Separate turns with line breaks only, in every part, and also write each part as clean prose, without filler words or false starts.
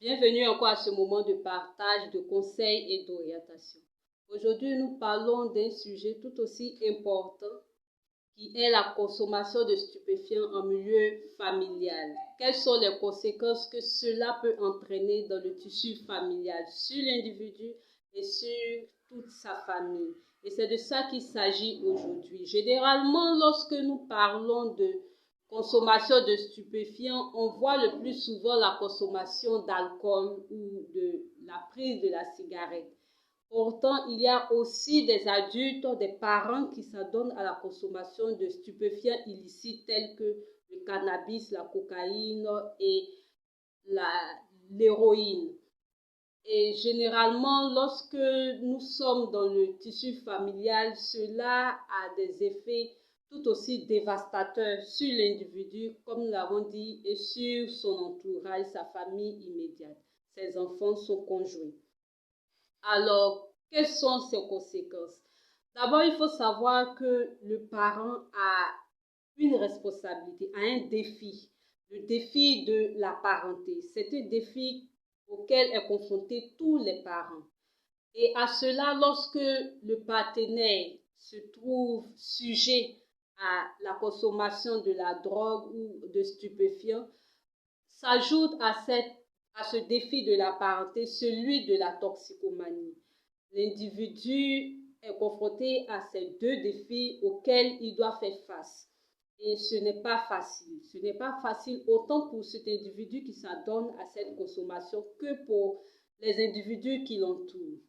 Bienvenue encore à ce moment de partage, de conseils et d'orientation. Aujourd'hui, nous parlons d'un sujet tout aussi important qui est la consommation de stupéfiants en milieu familial. Quelles sont les conséquences que cela peut entraîner dans le tissu familial, sur l'individu et sur toute sa famille? Et c'est de ça qu'il s'agit aujourd'hui. Généralement, lorsque nous parlons de consommation de stupéfiants, on voit le plus souvent la consommation d'alcool ou de la prise de la cigarette. Pourtant, il y a aussi des adultes, des parents qui s'adonnent à la consommation de stupéfiants illicites tels que le cannabis, la cocaïne et l'héroïne. Et généralement, lorsque nous sommes dans le tissu familial, cela a des effets tout aussi dévastateurs sur l'individu, comme nous l'avons dit, et sur son entourage, sa famille immédiate, ses enfants, son conjoint. Alors, quelles sont ces conséquences? D'abord, il faut savoir que le parent a une responsabilité, a un défi, le défi de la parenté. C'est un défi auquel est confronté tous les parents. Et à cela, lorsque le partenaire se trouve sujet à la consommation de la drogue ou de stupéfiants, s'ajoute à ce défi de la parenté celui de la toxicomanie. L'individu est confronté à ces deux défis auxquels il doit faire face. Et ce n'est pas facile. Ce n'est pas facile autant pour cet individu qui s'adonne à cette consommation que pour les individus qui l'entourent.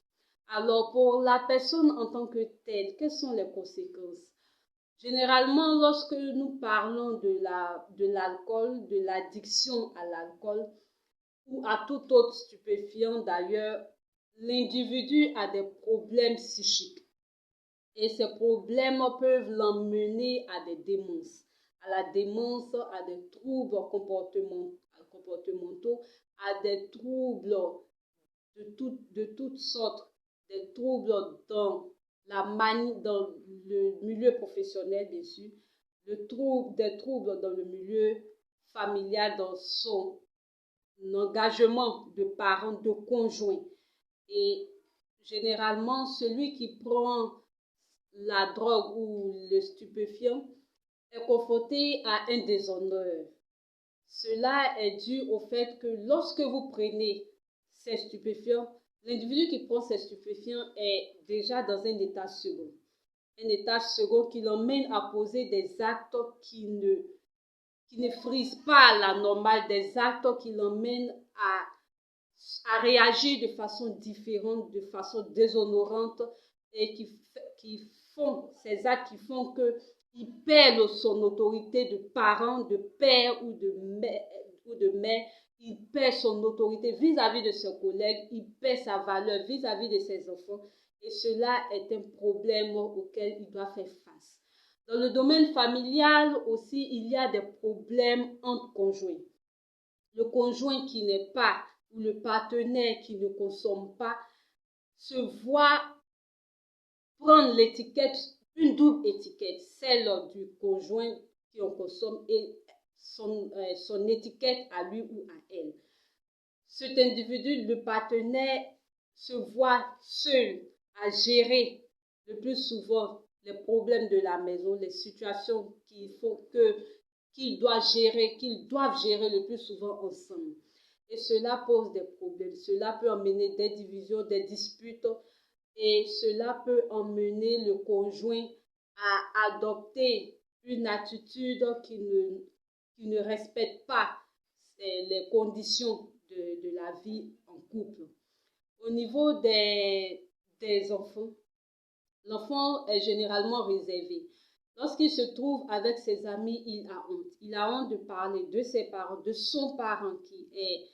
Alors, pour la personne en tant que telle, quelles sont les conséquences? Généralement, lorsque nous parlons de l'alcool, de l'addiction à l'alcool ou à tout autre stupéfiant d'ailleurs, l'individu a des problèmes psychiques. Et ces problèmes peuvent l'emmener à des démences, à la démence, à des troubles comportementaux, à des troubles de toutes sortes, des troubles dans dans le milieu professionnel, bien sûr, des troubles dans le milieu familial, dans son engagement de parent, de conjoint. Et généralement, celui qui prend la drogue ou le stupéfiant est confronté à un déshonneur. Cela est dû au fait que lorsque vous prenez ces stupéfiants, l'individu qui prend ces stupéfiants est déjà dans un état second. Un état second qui l'emmène à poser des actes qui ne frisent pas la normale, des actes qui l'emmènent à réagir de façon différente, de façon déshonorante et ces actes qui font qu'il perd son autorité de parent, de père ou de mère, il perd son autorité vis-à-vis de ses collègues, il perd sa valeur vis-à-vis de ses enfants et cela est un problème auquel il doit faire face. Dans le domaine familial aussi, il y a des problèmes entre conjoints. Le conjoint qui n'est pas ou le partenaire qui ne consomme pas se voit prendre l'étiquette, une double étiquette, celle du conjoint qui en consomme et son étiquette à lui ou à elle. Cet individu, le partenaire, se voit seul à gérer le plus souvent les problèmes de la maison, les situations qu'ils doivent gérer le plus souvent ensemble. Et cela pose des problèmes. Cela peut emmener des divisions, des disputes et cela peut emmener le conjoint à adopter une attitude qui ne respecte pas les conditions de la vie en couple. Au niveau des enfants, l'enfant est généralement réservé. Lorsqu'il se trouve avec ses amis, il a honte. Il a honte de parler de ses parents, de son parent qui est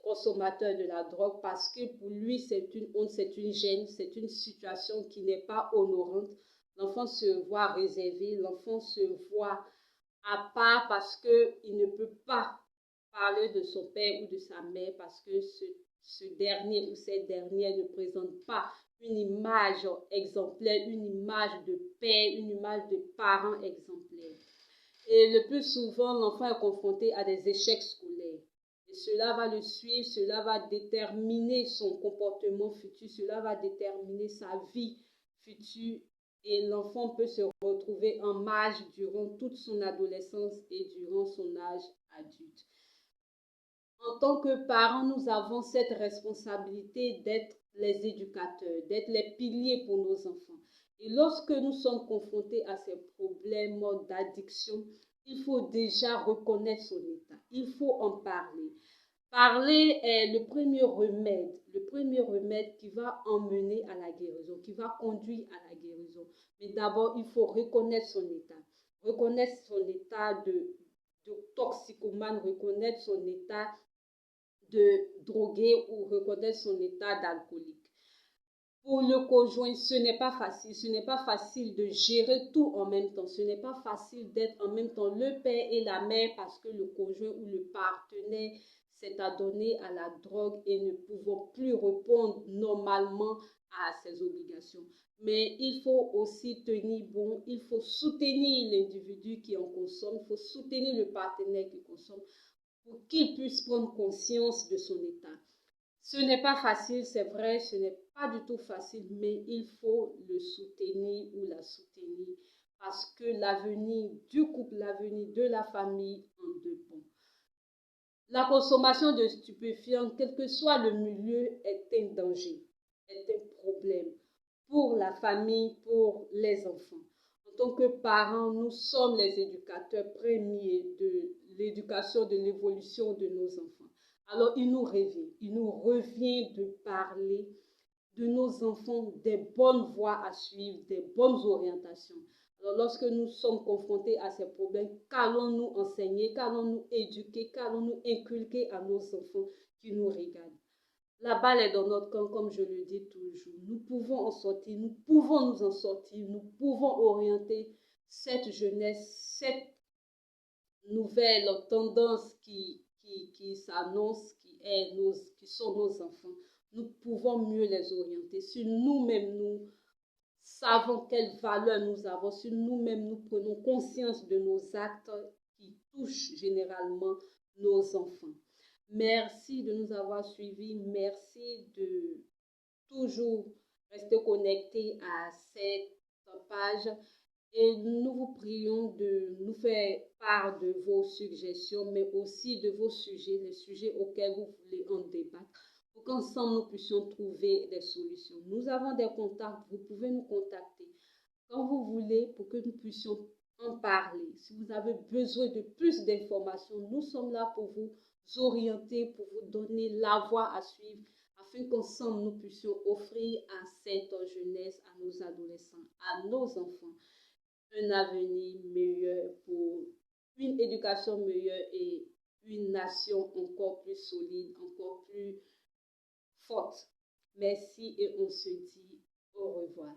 consommateur de la drogue parce que pour lui, c'est une honte, c'est une gêne, c'est une situation qui n'est pas honorante. L'enfant se voit réservé, l'enfant se voit à part parce qu'il ne peut pas parler de son père ou de sa mère parce que ce dernier ou cette dernière ne présente pas une image exemplaire, une image de père, une image de parent exemplaire. Et le plus souvent, l'enfant est confronté à des échecs scolaires. Et cela va le suivre, cela va déterminer son comportement futur, cela va déterminer sa vie future. Et l'enfant peut se retrouver en marge durant toute son adolescence et durant son âge adulte. En tant que parents, nous avons cette responsabilité d'être les éducateurs, d'être les piliers pour nos enfants. Et lorsque nous sommes confrontés à ces problèmes d'addiction, il faut déjà reconnaître son état. Il faut en parler. Parler est le premier remède qui va emmener à la guérison, qui va conduire à la guérison. Mais d'abord, il faut reconnaître son état de toxicomane, reconnaître son état de drogué ou reconnaître son état d'alcoolique. Pour le conjoint, ce n'est pas facile. Ce n'est pas facile de gérer tout en même temps. Ce n'est pas facile d'être en même temps le père et la mère parce que le conjoint ou le partenaire s'est adonné à la drogue et ne pouvant plus répondre normalement à ses obligations. Mais il faut aussi tenir bon, il faut soutenir l'individu qui en consomme, il faut soutenir le partenaire qui consomme pour qu'il puisse prendre conscience de son état. Ce n'est pas facile, c'est vrai, ce n'est pas du tout facile, mais il faut le soutenir ou la soutenir parce que l'avenir du couple, l'avenir de la famille en dépend. La consommation de stupéfiants, quel que soit le milieu, est un danger, est un problème pour la famille, pour les enfants. En tant que parents, nous sommes les éducateurs premiers de l'éducation, de l'évolution de nos enfants. Alors, il nous revient de parler de nos enfants, des bonnes voies à suivre, des bonnes orientations. Alors, lorsque nous sommes confrontés à ces problèmes, qu'allons-nous enseigner, qu'allons-nous éduquer, qu'allons-nous inculquer à nos enfants qui nous regardent? La balle est dans notre camp, comme je le dis toujours. Nous pouvons en sortir, nous pouvons nous en sortir, nous pouvons orienter cette jeunesse, cette nouvelle tendance qui s'annonce, qui sont nos enfants. Nous pouvons mieux les orienter. Si nous-mêmes, nous savons quelles valeurs nous avons, si nous-mêmes, nous prenons conscience de nos actes qui touchent généralement nos enfants. Merci de nous avoir suivis. Merci de toujours rester connectés à cette page. Et nous vous prions de nous faire part de vos suggestions, mais aussi de vos sujets, les sujets auxquels vous voulez en débattre, pour qu'ensemble nous puissions trouver des solutions. Nous avons des contacts, vous pouvez nous contacter quand vous voulez pour que nous puissions en parler. Si vous avez besoin de plus d'informations, nous sommes là pour vous orienter, pour vous donner la voie à suivre, afin qu'ensemble nous puissions offrir à cette jeunesse, à nos adolescents, à nos enfants, un avenir meilleur pour une éducation meilleure et une nation encore plus solide, encore plus forte. Merci et on se dit au revoir.